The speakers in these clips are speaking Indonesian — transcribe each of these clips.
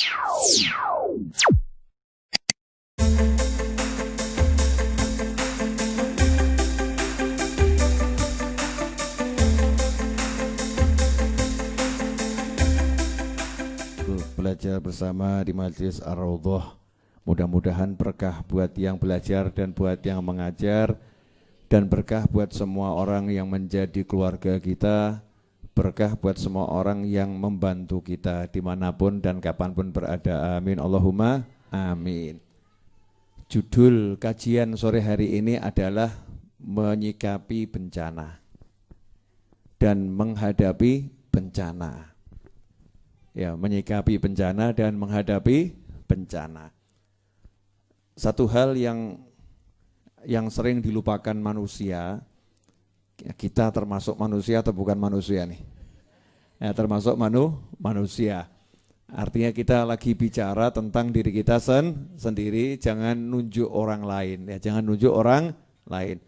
Belajar bersama di Majelis Ar-Raudhah. Mudah-mudahan berkah buat yang belajar dan buat yang mengajar, dan berkah buat semua orang yang menjadi keluarga kita, berkah buat semua orang yang membantu kita dimanapun dan kapanpun berada. Amin Allahumma amin. Judul kajian sore hari ini adalah menyikapi bencana dan menghadapi bencana. Ya, menyikapi bencana dan menghadapi bencana. Satu hal yang sering dilupakan manusia, kita termasuk manusia atau bukan manusia nih? Ya, termasuk manusia. Artinya kita lagi bicara tentang diri kita sendiri, jangan nunjuk orang lain. Ya, jangan nunjuk orang lain.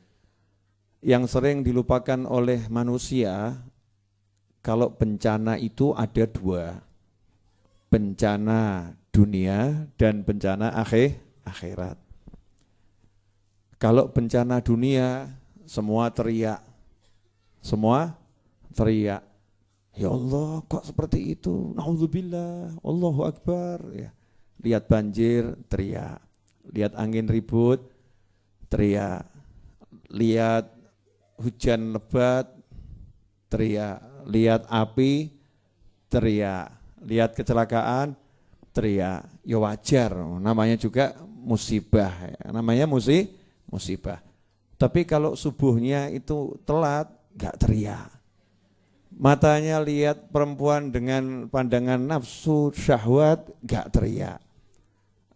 Yang sering dilupakan oleh manusia, kalau bencana itu ada dua. Bencana dunia dan bencana akhirat. Kalau bencana dunia, semua teriak. Ya Allah, kok seperti itu? Nauzubillah, Allahu Akbar. Ya. Lihat banjir, teriak. Lihat angin ribut, teriak. Lihat hujan lebat, teriak. Lihat api, teriak. Lihat kecelakaan, teriak. Ya wajar, namanya juga musibah. Namanya musibah. Tapi kalau subuhnya itu telat, gak teriak. Matanya lihat perempuan dengan pandangan nafsu, syahwat, gak teriak.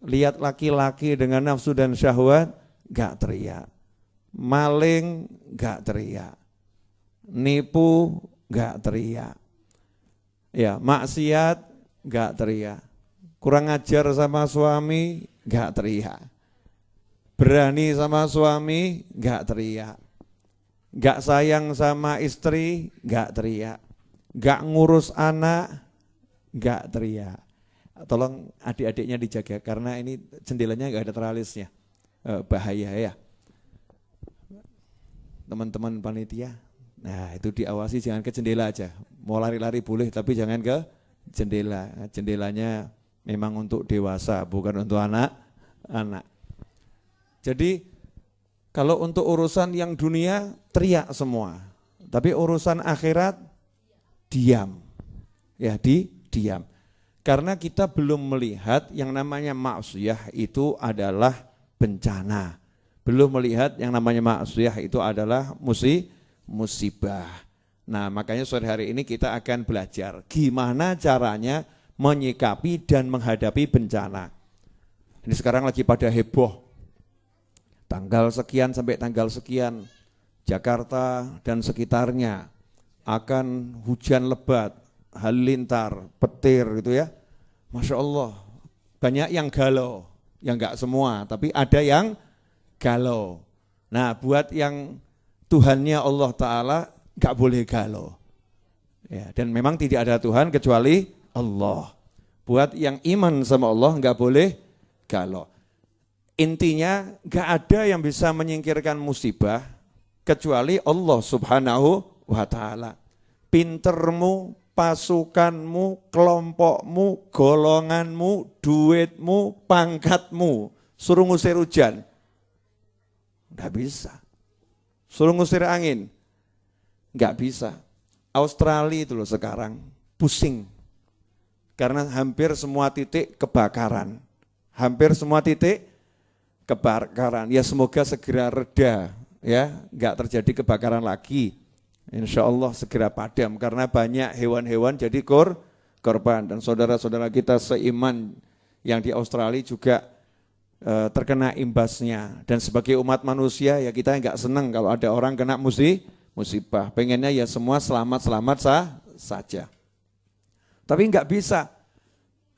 Lihat laki-laki dengan nafsu dan syahwat, gak teriak. Maling, gak teriak. Nipu, gak teriak. Ya, maksiat gak teriak. Kurang ajar sama suami gak teriak. Berani sama suami gak teriak. Gak sayang sama istri gak teriak. Gak ngurus anak gak teriak. Tolong adik-adiknya dijaga karena ini jendelanya gak ada teralisnya. Bahaya ya. Teman-teman panitia, nah itu diawasi, jangan ke jendela aja. Mau lari-lari boleh tapi jangan ke jendela. Jendelanya memang untuk dewasa, bukan untuk anak-anak. Jadi kalau untuk urusan yang dunia teriak semua. Tapi urusan akhirat diam. Ya, diam. Karena kita belum melihat yang namanya maksiyah itu adalah bencana. Belum melihat yang namanya maksiyah itu adalah musibah. Nah, makanya sore hari ini kita akan belajar gimana caranya menyikapi dan menghadapi bencana. Ini sekarang lagi pada heboh. Tanggal sekian sampai tanggal sekian, Jakarta dan sekitarnya akan hujan lebat, halilintar, petir gitu ya. Masya Allah, banyak yang galau, yang enggak semua, tapi ada yang galau. Nah, buat yang Tuhannya Allah Ta'ala gak boleh galau. Ya, dan memang tidak ada Tuhan kecuali Allah. Buat yang iman sama Allah gak boleh galau. Intinya gak ada yang bisa menyingkirkan musibah kecuali Allah Subhanahu wa Ta'ala. Pintermu, pasukanmu, kelompokmu, golonganmu, duitmu, pangkatmu, suruh ngusir hujan. Nggak bisa. Suruh ngusir angin. Nggak bisa. Australia itu loh sekarang pusing. Karena hampir semua titik kebakaran. Hampir semua titik kebakaran. Ya semoga segera reda. Ya, nggak terjadi kebakaran lagi. Insya Allah segera padam. Karena banyak hewan-hewan jadi korban. Dan saudara-saudara kita seiman yang di Australia juga terkena imbasnya. Dan sebagai umat manusia ya kita enggak senang kalau ada orang kena musibah. Pengennya ya semua selamat-selamat saja. Tapi enggak bisa.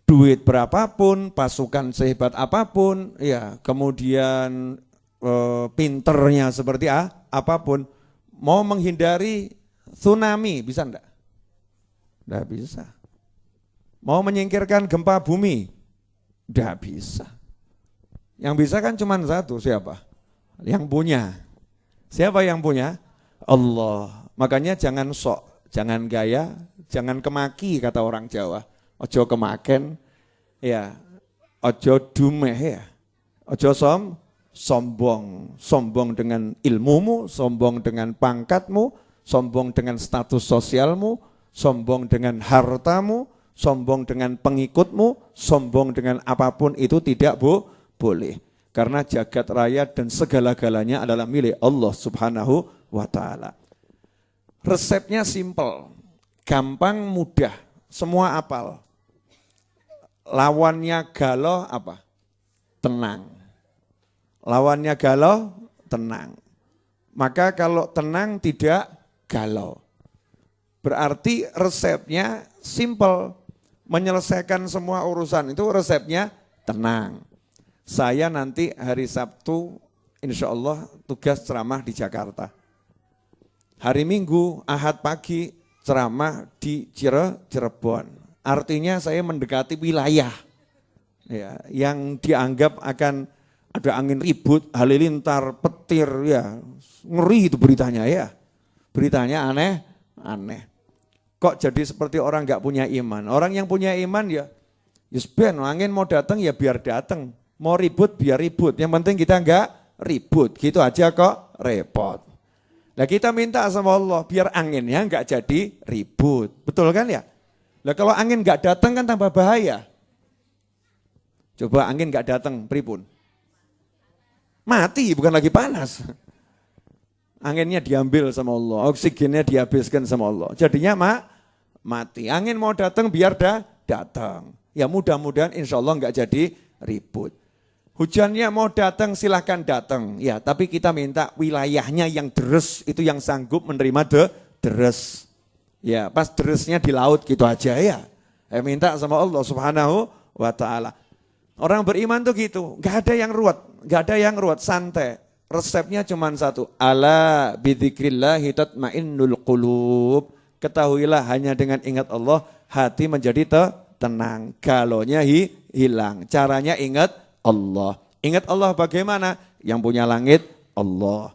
Duit berapapun, pasukan sehebat apapun, ya kemudian pinternya seperti apapun, mau menghindari tsunami bisa enggak? Enggak bisa. Mau menyingkirkan gempa bumi Tidak bisa. Yang bisa kan cuma satu, siapa? Yang punya. Siapa yang punya? Allah. Makanya jangan sok, jangan gaya, jangan kemaki kata orang Jawa. Ojo kemaken, ya, ojo dumeh ya, ojo sombong. Sombong dengan ilmumu, sombong dengan pangkatmu, sombong dengan status sosialmu, sombong dengan hartamu, sombong dengan pengikutmu, sombong dengan apapun itu tidak boleh. Karena jagat raya dan segala-galanya adalah milik Allah Subhanahu wa ta'ala. Resepnya simpel, gampang, mudah, semua apal. Lawannya galau apa? Tenang. Lawannya galau, tenang. Maka kalau tenang tidak galau. Berarti resepnya simpel. Menyelesaikan semua urusan itu resepnya tenang. Saya nanti hari Sabtu insya Allah tugas ceramah di Jakarta. Hari Minggu, Ahad pagi ceramah di Cirebon. Artinya saya mendekati wilayah ya, yang dianggap akan ada angin ribut, halilintar, petir, ya ngeri itu beritanya ya. Beritanya aneh. Kok jadi seperti orang nggak punya iman? Orang yang punya iman ya, ben angin mau datang ya biar datang, mau ribut biar ribut. Yang penting kita nggak ribut, gitu aja kok repot. Nah kita minta sama Allah biar anginnya nggak jadi ribut, betul kan ya? Nah kalau angin nggak datang kan tambah bahaya. Coba angin nggak datang, pripun? Mati, bukan lagi panas. Anginnya diambil sama Allah, oksigennya dihabiskan sama Allah. Jadinya mati. Angin mau datang biar datang. Ya mudah-mudahan insya Allah nggak jadi ribut. Hujannya mau datang silahkan datang. Ya tapi kita minta wilayahnya yang deres, itu yang sanggup menerima deres. Ya pas deresnya di laut gitu aja ya. Minta sama Allah Subhanahu wa ta'ala. Orang beriman tuh gitu, gak ada yang ruwet, santai. Resepnya cuma satu, ala bidzikrillahi tatmainnul qulub. Ketahuilah hanya dengan ingat Allah, hati menjadi tenang, galaunya hilang. Caranya ingat Allah. Ingat Allah bagaimana? Yang punya langit, Allah.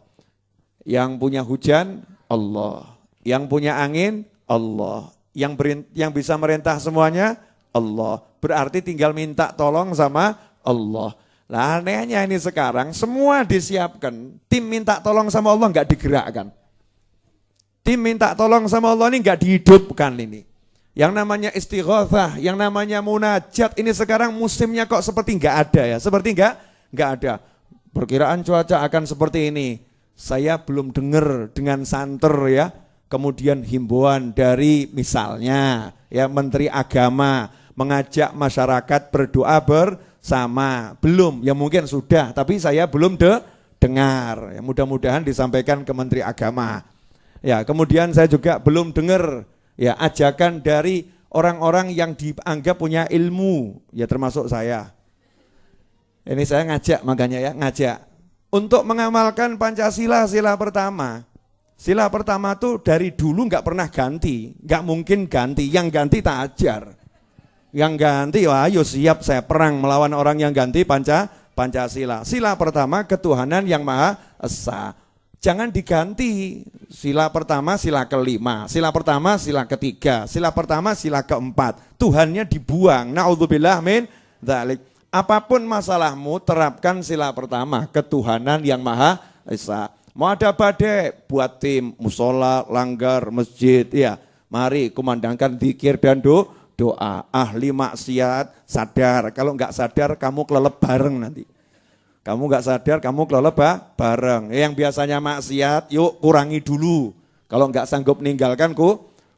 Yang punya hujan, Allah. Yang punya angin, Allah. Yang bisa merintah semuanya, Allah. Berarti tinggal minta tolong sama Allah. Lah anehnya ini sekarang semua disiapkan. Tim minta tolong sama Allah enggak digerakkan. Tim minta tolong sama Allah ini enggak dihidupkan ini. Yang namanya istighatsah, yang namanya munajat ini sekarang musimnya kok seperti enggak ada ya. Seperti enggak ada. Perkiraan cuaca akan seperti ini. Saya belum dengar dengan santer ya. Kemudian himbauan dari misalnya ya Menteri Agama mengajak masyarakat berdoa bersama. Belum, ya mungkin sudah, tapi saya belum dengar. Ya, mudah-mudahan disampaikan ke Menteri Agama. Ya, kemudian saya juga belum dengar ya ajakan dari orang-orang yang dianggap punya ilmu, ya termasuk saya. Ini saya ngajak makanya ya, ngajak untuk mengamalkan Pancasila sila pertama. Sila pertama tuh dari dulu nggak pernah ganti, nggak mungkin ganti. Yang ganti tak ajar, yang ganti, wah ayo siap saya perang melawan orang yang ganti Pancasila. Sila pertama ketuhanan yang Maha Esa. Jangan diganti. Sila pertama, sila kelima, sila pertama, sila ketiga, sila pertama, sila keempat. Tuhannya dibuang. Naudzubillah min dzalik. Apapun masalahmu terapkan sila pertama, ketuhanan yang Maha Esa. Mau ada badai, buat tim, musola, langgar, masjid, ya. Mari kumandangkan zikir dan doa. Ahli maksiat, sadar. Kalau enggak sadar, kamu kelelep bareng nanti. Kamu enggak sadar, kamu kelelep bareng. Yang biasanya maksiat, yuk kurangi dulu. Kalau enggak sanggup meninggalkan,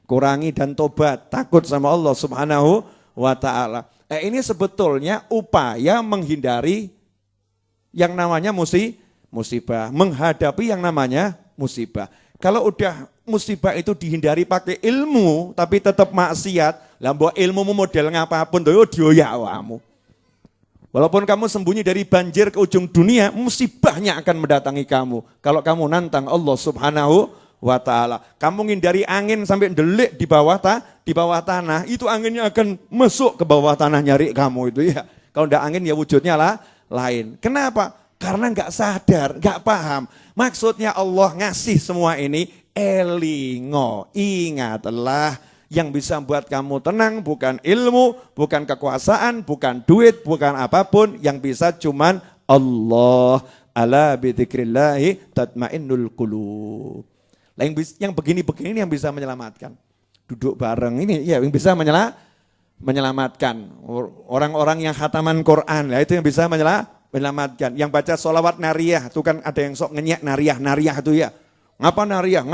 kurangi dan tobat. Takut sama Allah Subhanahu wa ta'ala. Ini sebetulnya upaya menghindari yang namanya musibah, menghadapi yang namanya musibah. Kalau udah musibah itu dihindari pakai ilmu, tapi tetap maksiat, lah mbok ilmumu model ngapapun tuh dioyak awamu. Walaupun kamu sembunyi dari banjir ke ujung dunia, musibahnya akan mendatangi kamu. Kalau kamu nantang Allah Subhanahu wa ta'ala. Kamu ngindari angin sampai delik di bawah tanah, itu anginnya akan masuk ke bawah tanah nyari kamu itu ya. Kalau ndak angin ya wujudnya lah lain. Kenapa? Karena nggak sadar, nggak paham. Maksudnya Allah ngasih semua ini, elingo, ingatlah yang bisa buat kamu tenang bukan ilmu, bukan kekuasaan, bukan duit, bukan apapun, yang bisa cuman Allah. Ala bidzikrillahi tatmainnul qulub. Yang begini-begini ini yang bisa menyelamatkan. Duduk bareng ini ya yang bisa menyelamatkan. Orang-orang yang khataman Quran, ya itu yang bisa menyelamatkan. Yang baca sholawat nariyah, itu kan ada yang sok ngenyek nariyah itu ya. Ngapa nariyah,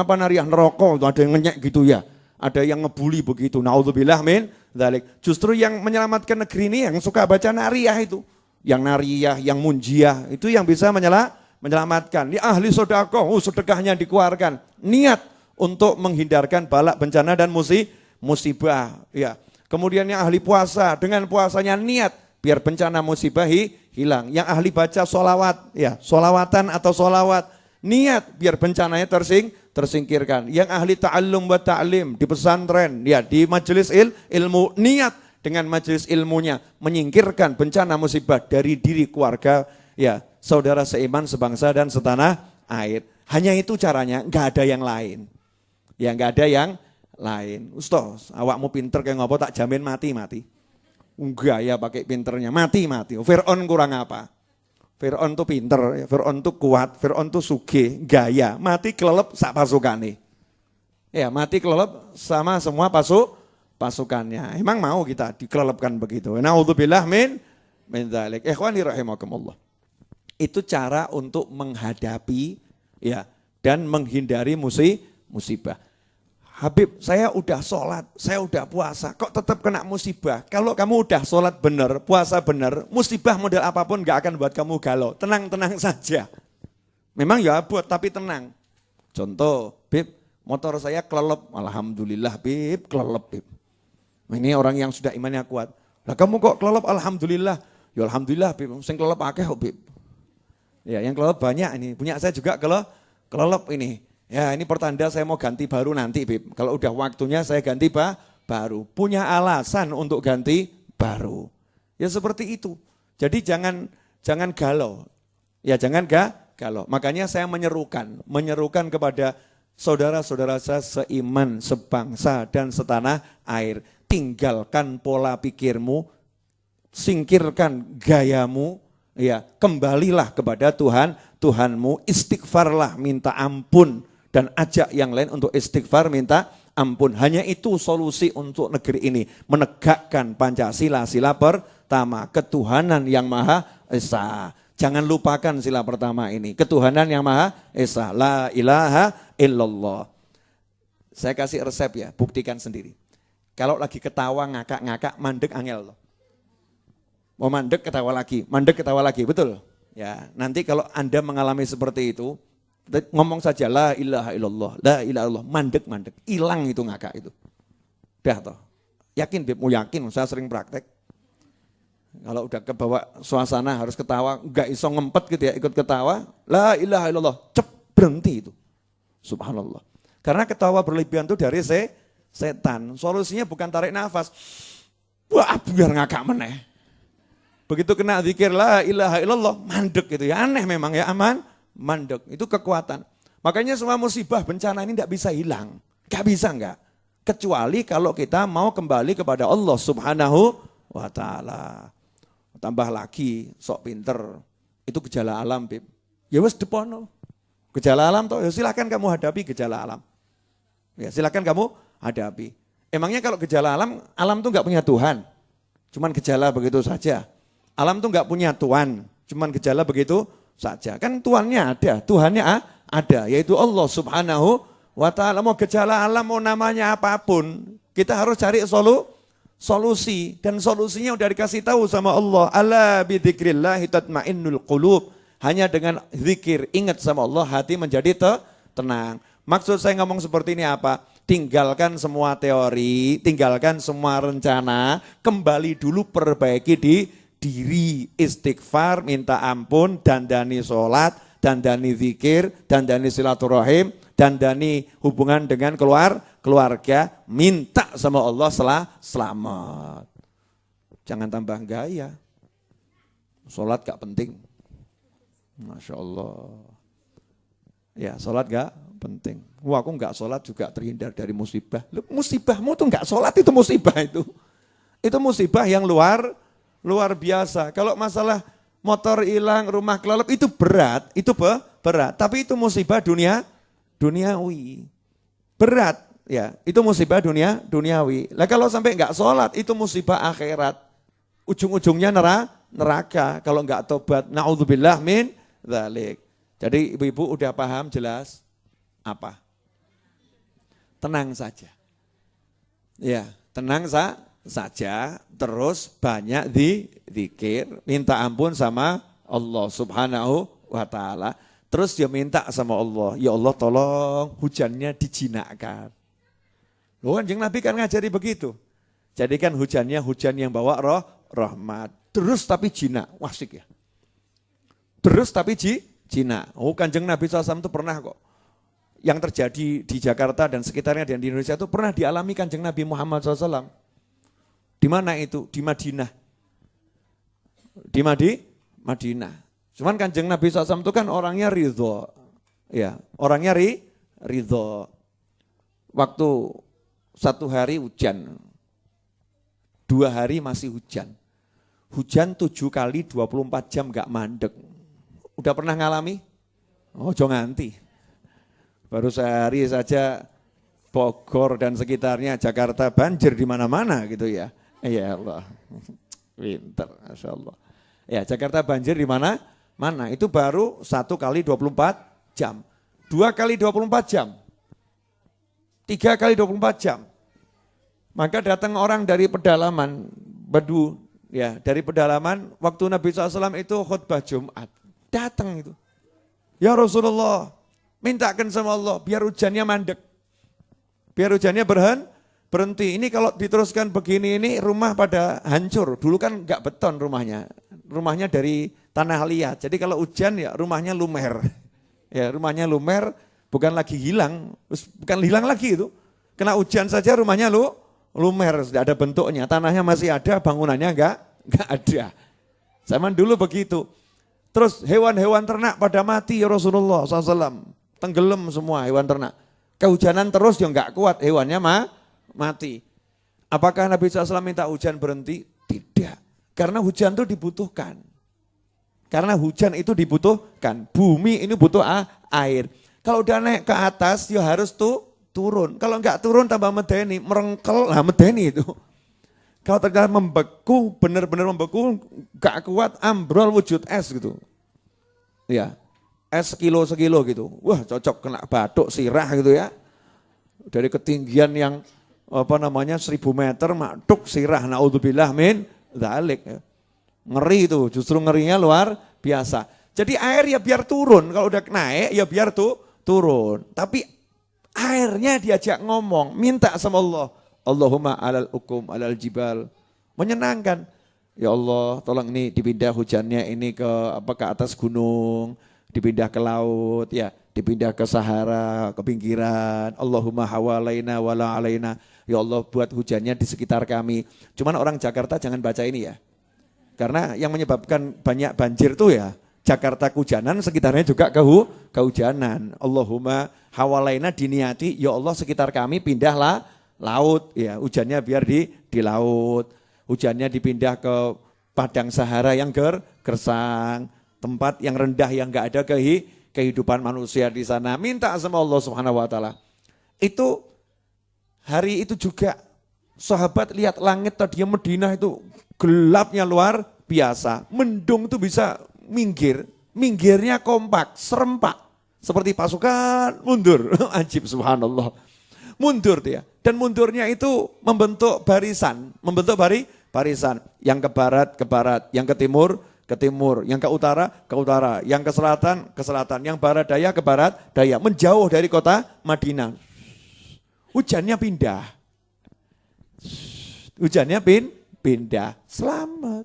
neraka, ada yang ngenyek gitu ya. Ada yang ngebully begitu. Naudzubillah min dzalik. Justru yang menyelamatkan negeri ini yang suka baca nariyah itu. Yang nariyah, yang munjiah, itu yang bisa menyelamatkan. Ini ahli sedekah, sedekahnya dikeluarkan. Niat untuk menghindarkan balak bencana dan musibah. Ya. Kemudian yang ahli puasa, dengan puasanya niat biar bencana musibah hilang. Yang ahli baca sholawat, ya sholawatan atau sholawat, niat biar bencananya tersingkirkan. Yang ahli ta'allum wa ta'lim di pesantren, ya di majelis ilmu, niat dengan majelis ilmunya menyingkirkan bencana musibah dari diri keluarga, ya saudara seiman, sebangsa dan setanah air. Hanya itu caranya, nggak ada yang lain. Ya nggak ada yang lain. Ustaz, awakmu pinter kayak ngopo tak jamin mati. Enggak ya pakai pinternya, mati. Fir'aun kurang apa? Fir'aun tuh pinter, Fir'aun tuh kuat, Fir'aun tuh sugih, gaya, mati kelelep sak pasukane. Ya mati kelelep sama semua pasukannya. Emang mau kita dikelelepkan begitu? Naudzubillah min dzalik. Ikhwani rahimakumullah. Itu cara untuk menghadapi ya dan menghindari musibah. Habib, saya udah sholat, saya udah puasa, kok tetap kena musibah? Kalau kamu udah sholat benar, puasa benar, musibah model apapun gak akan buat kamu galau. Tenang-tenang saja. Memang ya abot, tapi tenang. Contoh, Bib, motor saya kelelep. Alhamdulillah, Bib, kelelep, Bib. Ini orang yang sudah imannya kuat. Lah kamu kok kelelep? Alhamdulillah. Ya alhamdulillah, Bib. Sing kelelep akeh kok, Bib. Ya, yang kelelep banyak ini. Punya saya juga kelelep ini. Ya, ini pertanda saya mau ganti baru nanti, Bib. Kalau udah waktunya saya ganti baru. Punya alasan untuk ganti baru. Ya seperti itu. Jadi jangan galau. Ya jangan galau. Makanya saya menyerukan kepada saudara-saudara saya seiman, sebangsa dan setanah air. Tinggalkan pola pikirmu, singkirkan gayamu, ya kembalilah kepada Tuhanmu, istighfarlah, minta ampun. Dan ajak yang lain untuk istighfar, minta ampun. Hanya itu solusi untuk negeri ini. Menegakkan Pancasila, sila pertama. Ketuhanan yang Maha Esa. Jangan lupakan sila pertama ini. Ketuhanan yang Maha Esa. La ilaha illallah. Saya kasih resep ya, buktikan sendiri. Kalau lagi ketawa, ngakak-ngakak, mandek angel loh. Mau mandek ketawa lagi, betul? Ya, nanti kalau Anda mengalami seperti itu, ngomong saja la ilaha illallah, mandek, hilang itu ngakak itu. Udah toh. Yakin, Beb, mau yakin, saya sering praktek. Kalau udah kebawa suasana harus ketawa, enggak iso ngempet gitu ya, ikut ketawa, la ilaha illallah, berhenti itu. Subhanallah. Karena ketawa berlebihan itu dari setan. Solusinya bukan tarik nafas. Wah, biar ngakak meneh. Begitu kena zikir la ilaha illallah, mandek gitu ya. Aneh memang ya, mandek, itu kekuatan. Makanya semua musibah bencana ini tidak bisa hilang. Gak bisa enggak. Kecuali kalau kita mau kembali kepada Allah Subhanahu wa ta'ala. Tambah lagi, sok pinter. Itu gejala alam, Bib. Ya wes depono. Gejala alam toh, ya silakan kamu hadapi gejala alam. Ya silakan kamu hadapi. Emangnya kalau gejala alam tuh enggak punya Tuhan. Cuman gejala begitu saja. Alam tuh enggak punya Tuhan. Cuman gejala begitu saja. Kan Tuhannya ada, Tuhannya ada, yaitu Allah Subhanahu wa ta'ala. Mau gejala alam, mau namanya apapun, kita harus cari solusi. Dan solusinya udah dikasih tahu sama Allah. Ala bidzikrillahi tatmainnul qulub. Hanya dengan zikir, ingat sama Allah, hati menjadi tenang. Maksud saya ngomong seperti ini apa? Tinggalkan semua teori, tinggalkan semua rencana, kembali dulu perbaiki diri, istighfar, minta ampun, dandani sholat, dandani zikir, dandani silaturahim, dandani hubungan dengan keluarga, minta sama Allah selamat. Jangan tambah gaya. sholat gak penting. Masya Allah. Ya sholat gak penting. Wah aku gak sholat juga terhindar dari musibah. Loh, musibahmu tuh gak sholat itu musibah itu. Itu musibah yang luar biasa. Kalau masalah motor hilang, rumah kelelep itu berat, itu berat. Tapi itu musibah duniawi. Berat, ya. Itu musibah duniawi. Lah kalau sampai nggak sholat itu musibah akhirat. Ujung-ujungnya neraka kalau nggak tobat. Na'udzubillah min dzalik. Jadi ibu-ibu udah paham jelas apa? Tenang saja. Ya, tenang saja, terus banyak zikir, minta ampun sama Allah Subhanahu wa taala. Terus dia minta sama Allah, ya Allah tolong hujannya dijinakkan. Loh Kanjeng Nabi kan ngajari begitu. Jadikan hujannya hujan yang bawa rahmat. Terus tapi jinak, wasik ya. Terus tapi jinak. Oh Kanjeng Nabi SAW itu pernah kok. Yang terjadi di Jakarta dan sekitarnya dan di Indonesia itu pernah dialami Kanjeng Nabi Muhammad SAW. Di mana itu? Di Madinah. Di Madinah. Cuman Kanjeng Nabi SAW itu kan orangnya ridho. Ya, orangnya ridho. Waktu 1 hari hujan. 2 hari masih hujan. Hujan 7 kali 24 jam gak mandek. Udah pernah ngalami? Oh jangan nganti. Baru sehari saja Bogor dan sekitarnya Jakarta banjir di mana-mana gitu ya. Ya Allah, pinter, Masya Allah. Ya Jakarta banjir di mana? Itu baru 1 kali 24 jam. 2 kali 24 jam. 3 kali 24 jam. Maka datang orang dari pedalaman, Badu, ya dari pedalaman, waktu Nabi SAW itu khutbah Jumat. Datang itu. Ya Rasulullah, mintakan sama Allah biar hujannya mandek. Biar hujannya berhenti. Ini kalau diteruskan begini ini rumah pada hancur. Dulu kan enggak beton rumahnya. Rumahnya dari tanah liat. Jadi kalau hujan ya rumahnya lumer. Ya rumahnya lumer, bukan lagi hilang. Bukan hilang lagi itu. Kena hujan saja rumahnya lumer. Sudah ada bentuknya. Tanahnya masih ada, bangunannya enggak ada. Zaman dulu begitu. Terus hewan-hewan ternak pada mati ya Rasulullah SAW. Tenggelam semua hewan ternak. Kehujanan terus ya enggak kuat, hewannya mati. Apakah Nabi SAW minta hujan berhenti? Tidak. Karena hujan itu dibutuhkan. Karena hujan itu dibutuhkan. Bumi ini butuh air. Kalau udah naik ke atas ya harus turun. Kalau enggak turun tambah medeni, merengkel lah medeni itu. Kalau ternyata membeku, benar-benar membeku, gak kuat, ambrol wujud es gitu. Ya, es sekilo gitu. Wah cocok kena batuk, sirah gitu ya. Dari ketinggian yang 1000 meter, maduk sirah, na'udzubillah min dzalik. Ngeri itu, justru ngerinya luar biasa. Jadi air ya biar turun, kalau udah naik ya biar turun. Tapi airnya diajak ngomong, minta sama Allah. Allahumma alal ukum alal jibal. Menyenangkan. Ya Allah, tolong ini dipindah hujannya ini ke atas gunung, dipindah ke laut ya, dipindah ke Sahara, ke pinggiran. Allahumma hawalaina wala alaina. Ya Allah, buat hujannya di sekitar kami. Cuman orang Jakarta jangan baca ini ya. Karena yang menyebabkan banyak banjir tuh ya Jakarta kehujanan, sekitarnya juga kehujanan. Allahumma hawalaina diniati, ya Allah sekitar kami pindahlah laut, ya hujannya biar di laut, hujannya dipindah ke padang Sahara yang gersang, tempat yang rendah yang enggak ada kehidupan manusia di sana. Minta sama Allah Subhanahu wa taala. Itu hari itu juga sahabat lihat langit tadi Madinah itu gelapnya luar biasa. Mendung itu bisa minggirnya kompak, serempak. Seperti pasukan mundur, ajib subhanallah. Mundur dia. Dan mundurnya itu membentuk barisan. Barisan. Yang ke barat. Yang ke timur. Yang ke utara. Yang ke selatan. Yang barat daya ke barat daya. Menjauh dari kota Madinah. Hujannya pindah. Pindah. Selamat.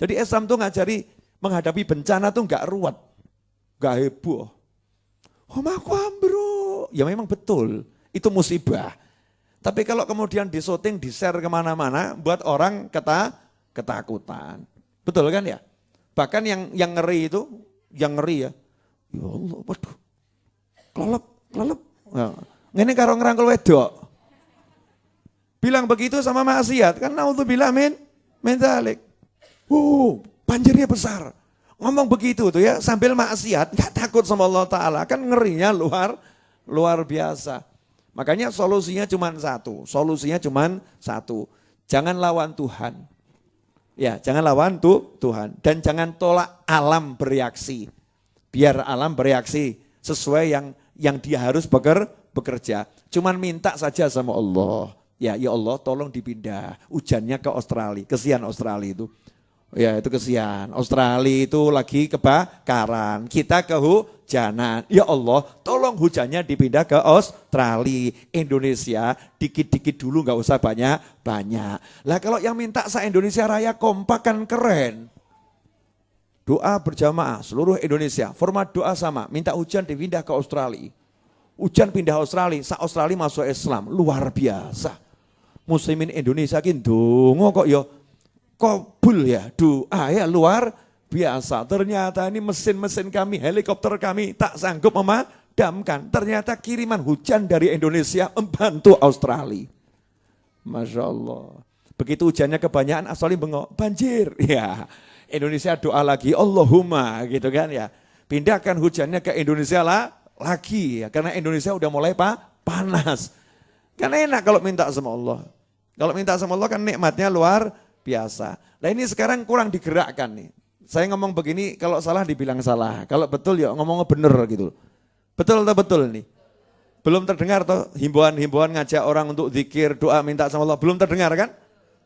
Jadi Islam tuh ngajari menghadapi bencana tuh enggak ruwet. Enggak heboh. Aku ambruk. Ya memang betul. Itu musibah. Tapi kalau kemudian disyuting, di-share kemana-mana, buat orang ketakutan. Betul kan ya? Bahkan yang ngeri itu, yang ngeri ya. Ya Allah, waduh. Kelelep. Nah, ngene karo ngerangkul wedok. Bilang begitu sama maksiat, kan naudzubillah min dzalik. Banjirnya besar. Ngomong begitu tuh ya, sambil maksiat, enggak takut sama Allah Ta'ala. Kan ngerinya luar biasa. Makanya solusinya cuma satu. Jangan lawan Tuhan. Ya, jangan lawan Tuhan. Dan jangan tolak alam bereaksi. Biar alam bereaksi sesuai yang dia harus bekerja. Cuman minta saja sama Allah. Ya Allah tolong dipindah hujannya ke Australia. Kesian Australia itu. Ya itu kesian. Australia itu lagi kebakaran. Kita kehujanan. Ya Allah tolong hujannya dipindah ke Australia. Indonesia dikit-dikit dulu gak usah banyak-banyak. Lah kalau yang minta se-Indonesia Raya kompak kan keren. Doa berjamaah seluruh Indonesia. Format doa sama. Minta hujan dipindah ke Australia. Hujan pindah Australia. Australia masuk Islam. Luar biasa. Muslimin Indonesia ki ndonga kok ya kabul ya doa ya luar biasa. Ternyata ini mesin-mesin kami, helikopter kami tak sanggup memadamkan. Ternyata kiriman hujan dari Indonesia membantu Australia. Masya Allah. Begitu hujannya kebanyakan Australia bengok, banjir. Ya Indonesia doa lagi, Allahumma gitu kan ya. Pindahkan hujannya ke Indonesia lagi ya. Karena Indonesia udah mulai panas. Kan enak kalau minta sama Allah. Kalau minta sama Allah kan nikmatnya luar biasa. Nah ini sekarang kurang digerakkan nih. Saya ngomong begini kalau salah dibilang salah. Kalau betul ya ngomongnya bener gitu. Betul atau betul nih? Belum terdengar toh himbauan-himbauan ngajak orang untuk zikir, doa, minta sama Allah. Belum terdengar kan?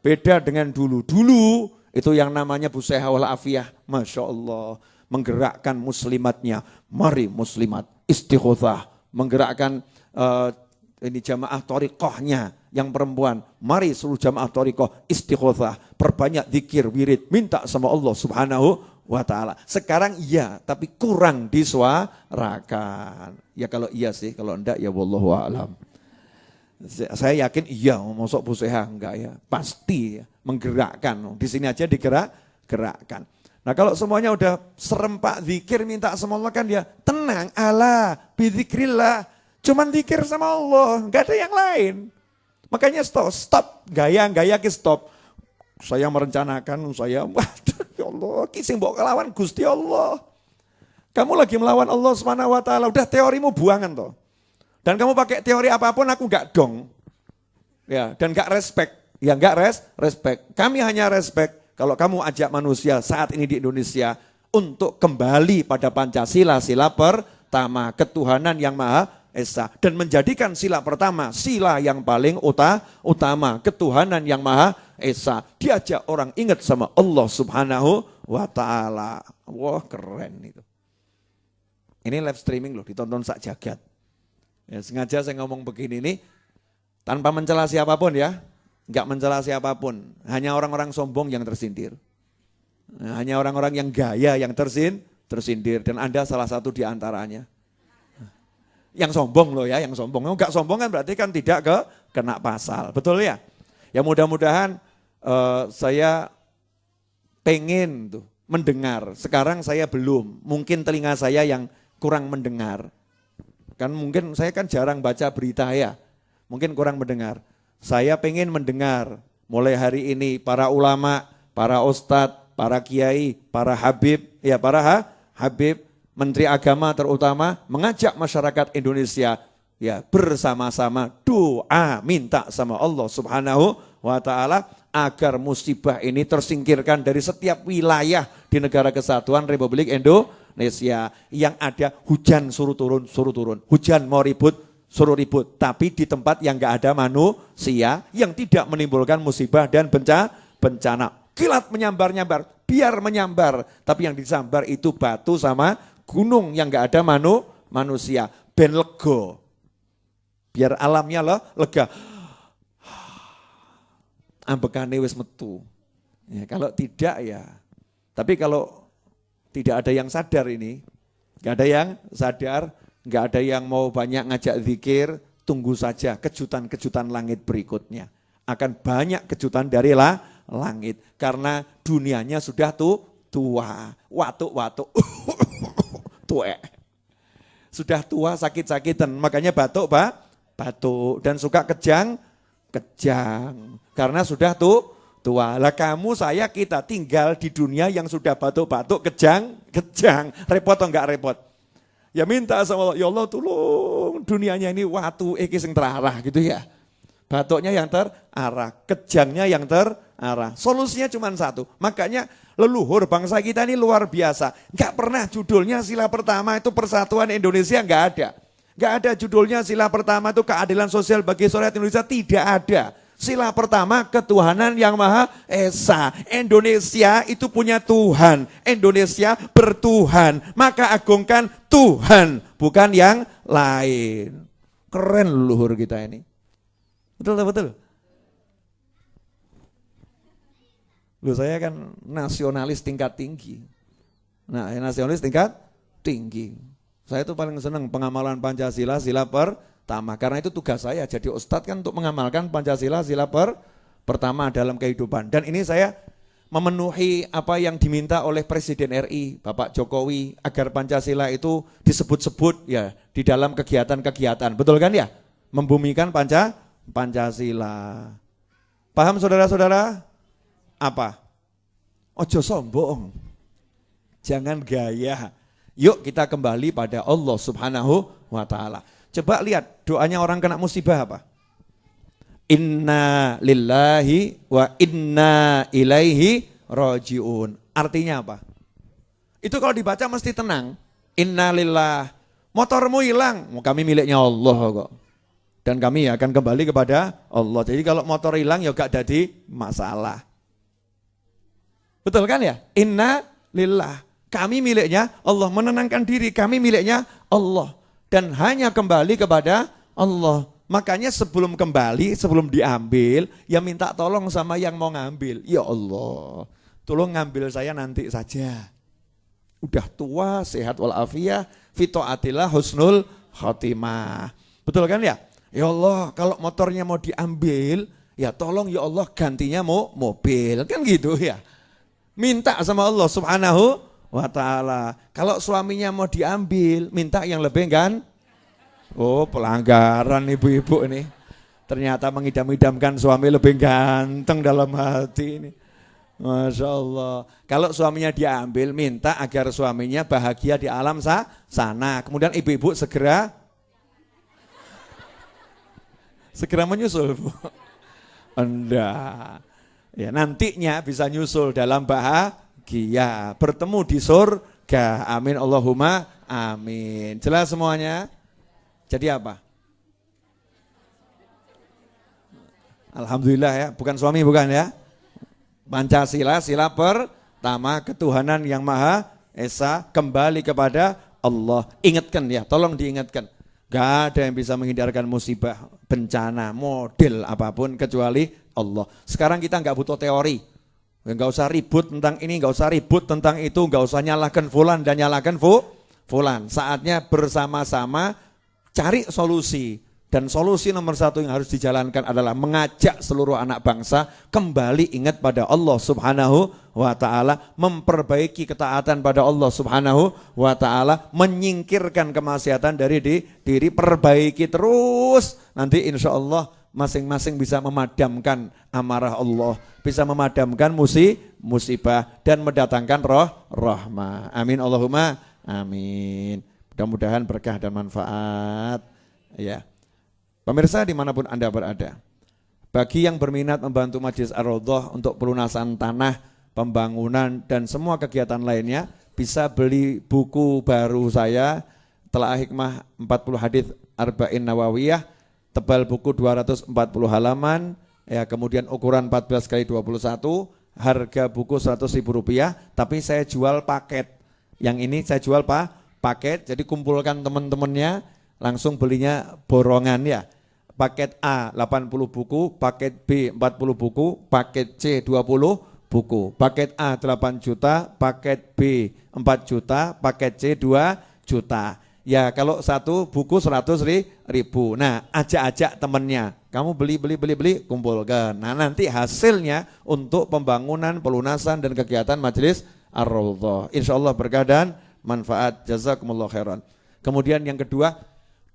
Beda dengan dulu. Dulu itu yang namanya Busaiha wal Afiyah. Masya Allah. Menggerakkan muslimatnya. Mari muslimat istighothah. Menggerakkan ini jamaah thariqahnya yang perempuan. Mari seluruh jamaah thariqah istighothah, perbanyak zikir, wirid, minta sama Allah Subhanahu wa taala. Sekarang iya, tapi kurang disuarakan. Ya kalau iya sih, kalau enggak ya wallahu a'lam. Saya yakin iya, masuk Busaiha enggak ya? Pasti ya, menggerakkan. Di sini aja digerakkan. Nah kalau semuanya udah serempak zikir minta sama Allah kan ya tenang, ala bizikrillah. Cuman zikir sama Allah, enggak ada yang lain. Makanya stop, gaya ke stop. Saya merencanakan, waduh ya Allah, kising bawa kelawan Gusti Allah. Kamu lagi melawan Allah Subhanahu wa taala, udah teorimu buangan toh. Dan kamu pakai teori apapun aku enggak dong. Ya, dan enggak respect. Ya enggak respect. Kami hanya respect kalau kamu ajak manusia saat ini di Indonesia untuk kembali pada Pancasila, sila pertama, ketuhanan yang Maha Esa, dan menjadikan sila pertama sila yang paling utama, ketuhanan yang Maha Esa. Diajak orang ingat sama Allah Subhanahu wa taala. Wah, keren itu. Ini live streaming loh, ditonton sak jagat. Ya, sengaja saya ngomong begini nih tanpa mencela siapapun ya. Enggak mencela siapapun, hanya orang-orang sombong yang tersindir. Hanya orang-orang yang gaya yang tersindir, dan Anda salah satu di antaranya. Yang sombong loh ya, yang sombong. Enggak sombong kan berarti kan tidak kena pasal, betul ya? Ya mudah-mudahan saya pengen tuh mendengar. Sekarang saya belum, mungkin telinga saya yang kurang mendengar. Kan mungkin saya kan jarang baca berita ya, mungkin kurang mendengar. Saya pengen mendengar mulai hari ini para ulama, para ustadz, para kiai, para habib, ya para habib, Menteri Agama terutama mengajak masyarakat Indonesia ya bersama-sama doa minta sama Allah Subhanahu wa taala agar musibah ini tersingkirkan dari setiap wilayah di Negara Kesatuan Republik Indonesia. Yang ada hujan suruh turun, hujan mau ribut suruh ribut, tapi di tempat yang enggak ada manusia, yang tidak menimbulkan musibah dan bencana. Kilat menyambar-nyambar, biar menyambar, tapi yang disambar itu batu sama gunung yang enggak ada manusia. Ben lego, biar alamnya lega. Ambekane wis metu. Ya, kalau tidak ya. Tapi kalau tidak ada yang sadar ini, enggak ada yang sadar, enggak ada yang mau banyak ngajak zikir, tunggu saja kejutan-kejutan langit berikutnya. Akan banyak kejutan dari langit karena dunianya sudah tua, watuk-watuk, tuek. Sudah tua sakit-sakitan, makanya batuk batuk dan suka kejang. Karena sudah tua. Lah kamu, saya, kita tinggal di dunia yang sudah batuk-batuk, kejang. Repot atau enggak repot? Ya minta sama Allah, ya Allah tolong dunianya ini watu iki sing terarah gitu ya. Batuknya yang terarah, kejangnya yang terarah. Solusinya cuma satu. Makanya leluhur bangsa kita ini luar biasa. Enggak pernah judulnya sila pertama itu persatuan Indonesia, enggak ada. Enggak ada judulnya sila pertama itu keadilan sosial bagi rakyat Indonesia, tidak ada. Sila pertama ketuhanan yang Maha Esa. Indonesia itu punya Tuhan. Indonesia bertuhan. Maka agungkan Tuhan, bukan yang lain. Keren leluhur kita ini. Betul. Loh, saya kan nasionalis tingkat tinggi. Nah, nasionalis tingkat tinggi. Saya itu paling senang pengamalan Pancasila, sila pertama. Karena itu tugas saya jadi ustadz kan untuk mengamalkan Pancasila, sila pertama dalam kehidupan. Dan ini saya memenuhi apa yang diminta oleh Presiden RI, Bapak Jokowi, agar Pancasila itu disebut-sebut ya di dalam kegiatan-kegiatan. Betul kan ya? Membumikan Pancasila. Paham saudara-saudara? Apa? Ojo sombong. Jangan gaya. Yuk kita kembali pada Allah Subhanahu wa ta'ala. Coba lihat doanya orang kena musibah apa? Inna lillahi wa inna ilaihi rajiun. Artinya apa? Itu kalau dibaca mesti tenang. Inna lillah. Motormu hilang, kami miliknya Allah kok. Dan kami akan kembali kepada Allah. Jadi kalau motor hilang ya gak jadi masalah. Betul kan ya? Inna lillah. Kami miliknya Allah, menenangkan diri, kami miliknya Allah. Dan hanya kembali kepada Allah. Makanya sebelum kembali, sebelum diambil, ya minta tolong sama yang mau ngambil. Ya Allah, tolong ngambil saya nanti saja. Udah tua, sehat walafiat, fitoatillah husnul khotimah. Betul kan ya? Ya Allah, kalau motornya mau diambil, ya tolong ya Allah gantinya mau mobil. Kan gitu ya. Minta sama Allah Subhanahu wa ta'ala. Kalau suaminya mau diambil, minta yang lebih kan? Oh, pelanggaran ibu-ibu ini. Ternyata mengidam-idamkan suami lebih ganteng dalam hati ini. Masya Allah. Kalau suaminya diambil, minta agar suaminya bahagia di alam sana. Kemudian ibu-ibu segera menyusul. Enggak. Ya, nantinya bisa nyusul dalam bahagia, bertemu di surga. Amin Allahumma amin. Jelas semuanya? Jadi apa? Alhamdulillah ya, bukan suami bukan ya. Pancasila, sila pertama ketuhanan yang Maha Esa, kembali kepada Allah. Ingatkan ya, tolong diingatkan. Gak ada yang bisa menghindarkan musibah, bencana, model apapun kecuali Allah. Sekarang kita gak butuh teori. Gak usah ribut tentang ini, gak usah ribut tentang itu, gak usah nyalahkan fulan dan nyalahkan fulan. Saatnya bersama-sama cari solusi. Dan solusi nomor satu yang harus dijalankan adalah mengajak seluruh anak bangsa kembali ingat pada Allah Subhanahu wa ta'ala, memperbaiki ketaatan pada Allah Subhanahu wa ta'ala, menyingkirkan kemaksiatan dari diri, perbaiki terus. Nanti insya Allah masing-masing bisa memadamkan amarah Allah, bisa memadamkan musibah dan mendatangkan rahmah. Amin Allahumma amin. Mudah-mudahan berkah dan manfaat. Ya. Pemirsa dimanapun Anda berada, bagi yang berminat membantu Majelis Ar-Raudhah untuk pelunasan tanah, pembangunan dan semua kegiatan lainnya, bisa beli buku baru saya, Telaah Hikmah 40 Hadits Arba'in Nawawiyah, tebal buku 240 halaman, ya, kemudian ukuran 14 x 21, harga buku Rp100.000, tapi saya jual paket. Yang ini saya jual paket, jadi kumpulkan teman-temannya, langsung belinya borongan ya. Paket A 80 buku, paket B 40 buku, paket C 20 buku. Paket A 8 juta, paket B 4 juta, paket C 2 juta. Ya kalau satu buku 100.000. Nah ajak-ajak temennya, kamu beli, kumpulkan. Nah nanti hasilnya untuk pembangunan, pelunasan dan kegiatan Majelis Ar-Raudhah. Insyaallah berkah dan manfaat. Jazakumullah khairan. Kemudian yang kedua,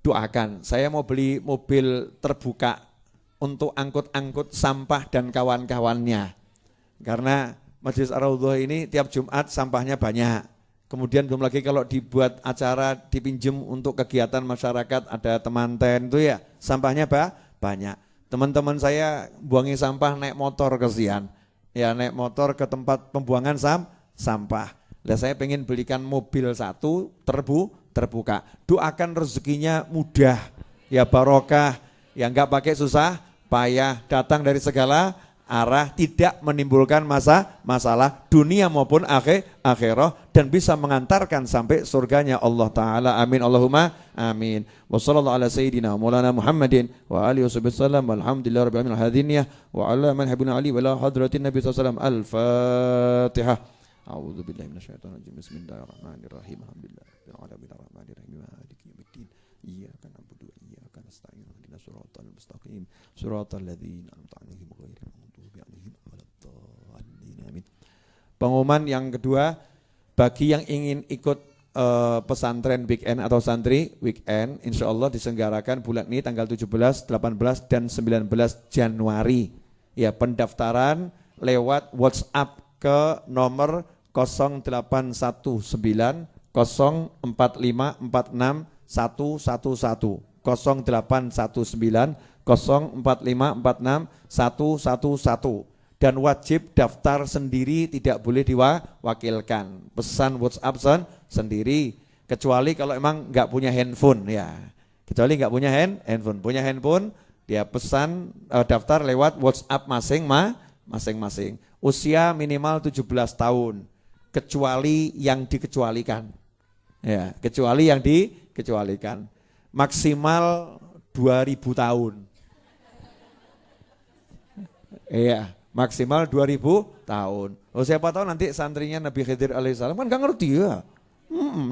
doakan. Saya mau beli mobil terbuka untuk angkut-angkut sampah dan kawan-kawannya. Karena Majelis Ar-Raudhah ini tiap Jumat sampahnya banyak. Kemudian belum lagi kalau dibuat acara dipinjem untuk kegiatan masyarakat, ada temanten itu ya, sampahnya banyak. Teman-teman saya buangi sampah naik motor kesian. Ya naik motor ke tempat pembuangan sampah. Lah saya pengen belikan mobil satu terbuka. Doakan rezekinya mudah, ya barokah, ya enggak pakai susah payah, datang dari segala arah, tidak menimbulkan masalah dunia maupun akhirah, dan bisa mengantarkan sampai surganya Allah Ta'ala. Amin Allahumma amin. Wa sallallahu ala sayyidina maulana Muhammadin wa alihi wasallam walhamdulillah rabbil alamin hadiniyah wa ala man habibina ali wa la hadratin nabi sallallahu alaihi wasallam. Al-Fatihah. A'udzu billahi minasyaitonir rajim. Bismillahirrahmanirrahim. Alhamdulillahirabbil alamin arrahmanir rahim maliki yaumiddin. Iyyaka na'budu wa iyyaka nasta'in. Ihdinas siratal mustaqim. Siratal ladzina an'amta 'alaihim ghairil maghdubi 'alaihim waladdallin. Amin. Pengumuman yang kedua, bagi yang ingin ikut pesantren weekend atau santri weekend, insya Allah diselenggarakan bulan ini tanggal 17, 18, dan 19 Januari. Ya, pendaftaran lewat WhatsApp ke nomor 0819 04546111 0819 04546111 dan wajib daftar sendiri, tidak boleh diwakilkan. Pesan WhatsApp sendiri, kecuali kalau emang nggak punya handphone ya. Kecuali nggak punya handphone, punya handphone dia pesan daftar lewat WhatsApp masing-masing. Usia minimal 17 tahun, kecuali yang dikecualikan. Ya, kecuali yang dikecualikan. Maksimal 2000 tahun. Iya, maksimal 2000 tahun. Oh, siapa tahu nanti santrinya Nabi Khidir alaihissalam kan gak ngerti ya.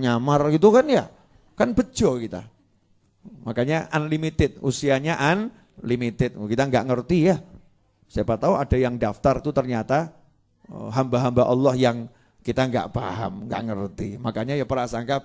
Nyamar gitu kan ya. Kan bejo kita. Makanya unlimited, usianya unlimited. Kita gak ngerti ya. Siapa tahu ada yang daftar tuh ternyata hamba-hamba Allah yang kita gak paham, gak ngerti. Makanya ya prasangka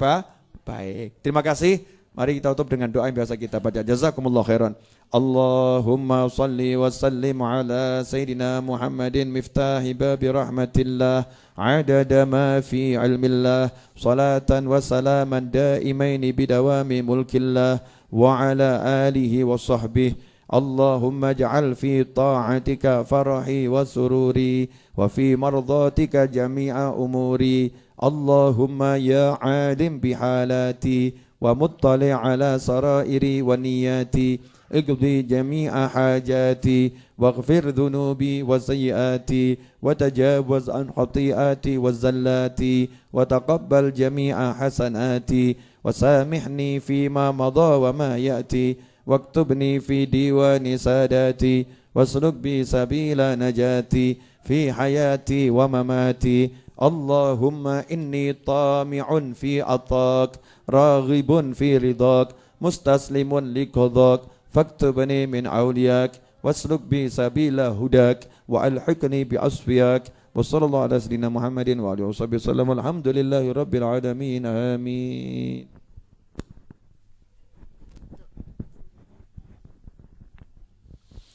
baik. Terima kasih. Mari kita tutup dengan doa yang biasa kita baca. Jazakumullah khairan. Allahumma salli wa sallim ala Sayyidina Muhammadin miftahi babi rahmatillah adada ma fi ilmillah salatan wa salaman daimaini bidawami mulkillah wa ala alihi wa sahbihi. Allahumma ja'al fi ta'atika farahi wa sururi wa fi mardatika jami'a umuri. Allahumma ya alim bihalati wa muttali ala sarairi wa niyati اقضي جميع حاجاتي واغفر ذنوبي وسيئاتي وتجاوز عن خطيئاتي والزلات وتقبل جميع حسناتي وسامحني فيما مضى وما يأتي واكتبني في ديوان ساداتي واسلك بي سبيل نجاتي في حياتي ومماتي. اللهم إني طامع في عطاك راغب في رضاك مستسلم لقضاك فاكتبني من أولياك واسلك بي سبيل هداك وألحقني بأصفياك. وصلى الله على سيدنا محمد وعلى آله وصحبه وسلم. الحمد لله رب العالمين. آمين.